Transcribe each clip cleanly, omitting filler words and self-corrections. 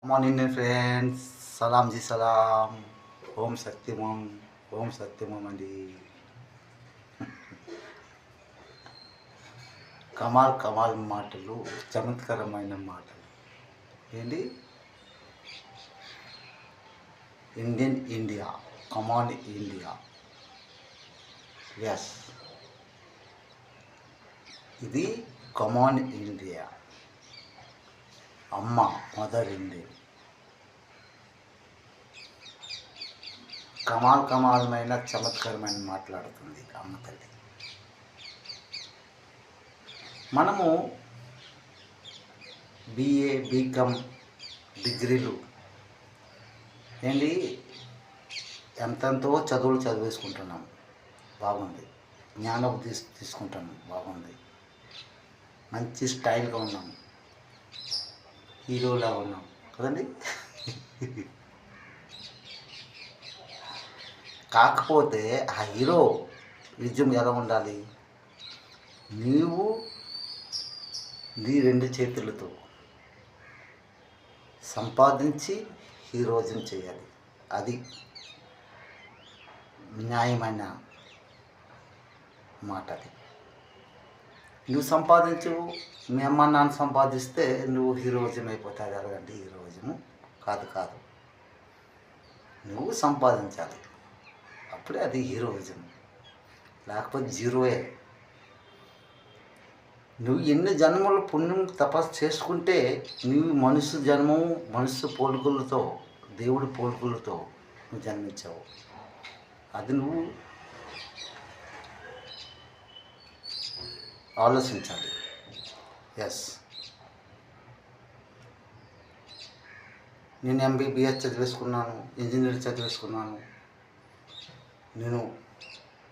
Morning friends, सलाम जी सलाम. ఓం సత్యమం, ఓం సత్యమం అండి. కమాల్ కమాల్ మాటలు, చమత్కరమైన మాటలు ఏంటి? ఇండియా, కమాన్ ఇండియా. ఎస్, ఇది కమాన్ ఇండియా. అమ్మ, మదర్ ఇండియా. కమాలమైన చమత్కరమైన మాట్లాడుతుంది అమ్మ తల్లి. మనము బిఏ, బీకామ్ డిగ్రీలు ఏంటి ఎంతెంతో చదువులు చదివేసుకుంటున్నాం, బాగుంది. జ్ఞానం తీసుకుంటున్నాం, బాగుంది. మంచి స్టైల్గా ఉన్నాం, హీరోలా ఉన్నాం కదండి. కాకపోతే ఆ హీరో విజయం ఎలా ఉండాలి? నీవు నీ రెండు చేతులతో సంపాదించి హీరోయిజం చేయాలి. అది న్యాయమైన మాట. అది నువ్వు సంపాదించు, మీ అమ్మ నాన్న సంపాదిస్తే నువ్వు హీరోయిజం అయిపోతావు. ఎలాగంటే హీరోయిజము కాదు. నువ్వు సంపాదించాలి, అప్పుడే అది హీరోయిజం. లేకపోతే జీరోయే. నువ్వు ఎన్ని జన్మలు పుణ్యం తపస్సు చేసుకుంటే నువ్వు మనుషు జన్మము, మనుషు పోలికలతో, దేవుడి పోలికలతో నువ్వు జన్మించావు. అది నువ్వు ఆలోచించాలి. ఎస్, నేను ఎంబీబీఎస్ చదివేసుకున్నాను, ఇంజనీర్ చదివేసుకున్నాను, నేను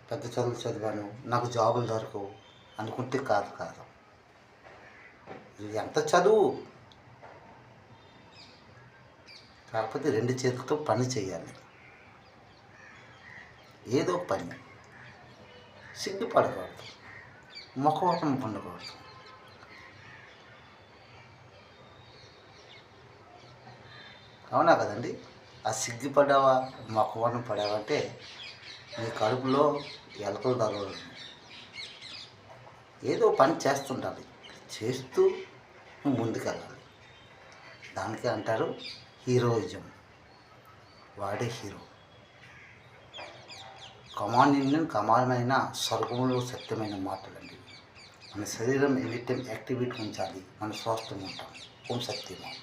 పెద్ద చదువులు చదివాను, నాకు జాబులు దొరకవు అనుకుంటే కాదు. ఎంత చదువు, కాకపోతే రెండు చేతులతో పని చేయాలి. ఏదో పని, సిగ్గుపడకూడదు, మొఖవాటం ఉండకూడదు. అవునా కదండి? ఆ సిగ్గుపడావా, మొఖవాటం పడావంటే నీ కడుపులో ఎలకలు దొరకదు. ఏదో పని చేస్తుండాలి, చేస్తూ నువ్వు ముందుకెళ్ళాలి. దానికి అంటారు హీరోయిజం. వాడే హీరో. కమాన్ ఇండియన్, కమాలమైన స్వర్గంలో సత్యమైన మాటలండి. మన శరీరం ఎనీ టైం యాక్టివిటీ ఉంచాలి, మన స్వస్థంగా ఉంటాం. ఓం సత్యమం.